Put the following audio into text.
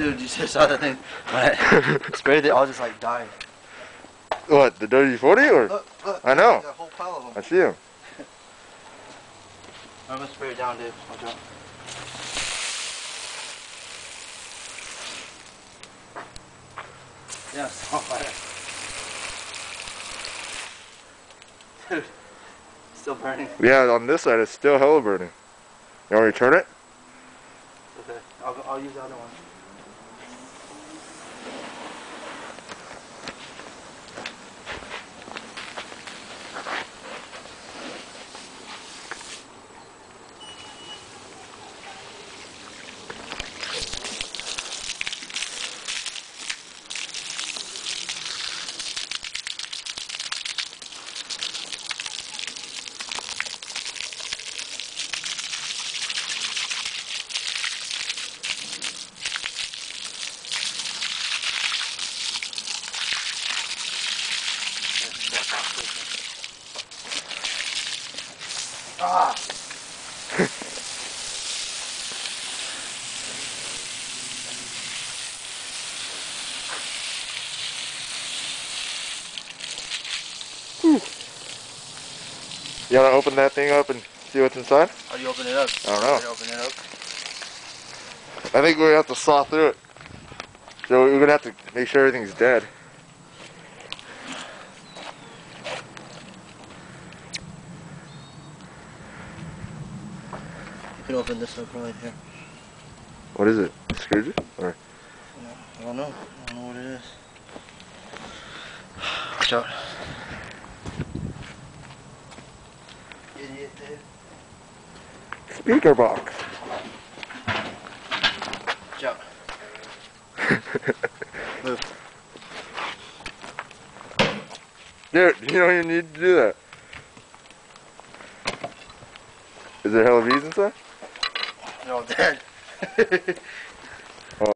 Dude, you just saw that thing. When I sprayed, they all just like died. What, the WD-40 or? Look, I know. There's a whole pile of them. I see them. I'm gonna spray it down, dude. Watch out. Yeah, it's on fire. Dude, it's still burning. Yeah, on this side it's still hella burning. You want me to turn it? Okay, I'll use the other one. Ah! You want to open that thing up and see what's inside? How do you open it up? I don't know. Open it up. I think we're going to have to saw through it. So we're going to have to make sure everything's dead. You can open this up right here. What is it? A screwdriver? Or? I don't know. I don't know what it is. Watch out. Idiot, dude. Speaker box. Watch out. Move. Dude, you don't even need to do that. Is there hella bees inside? They're all dead.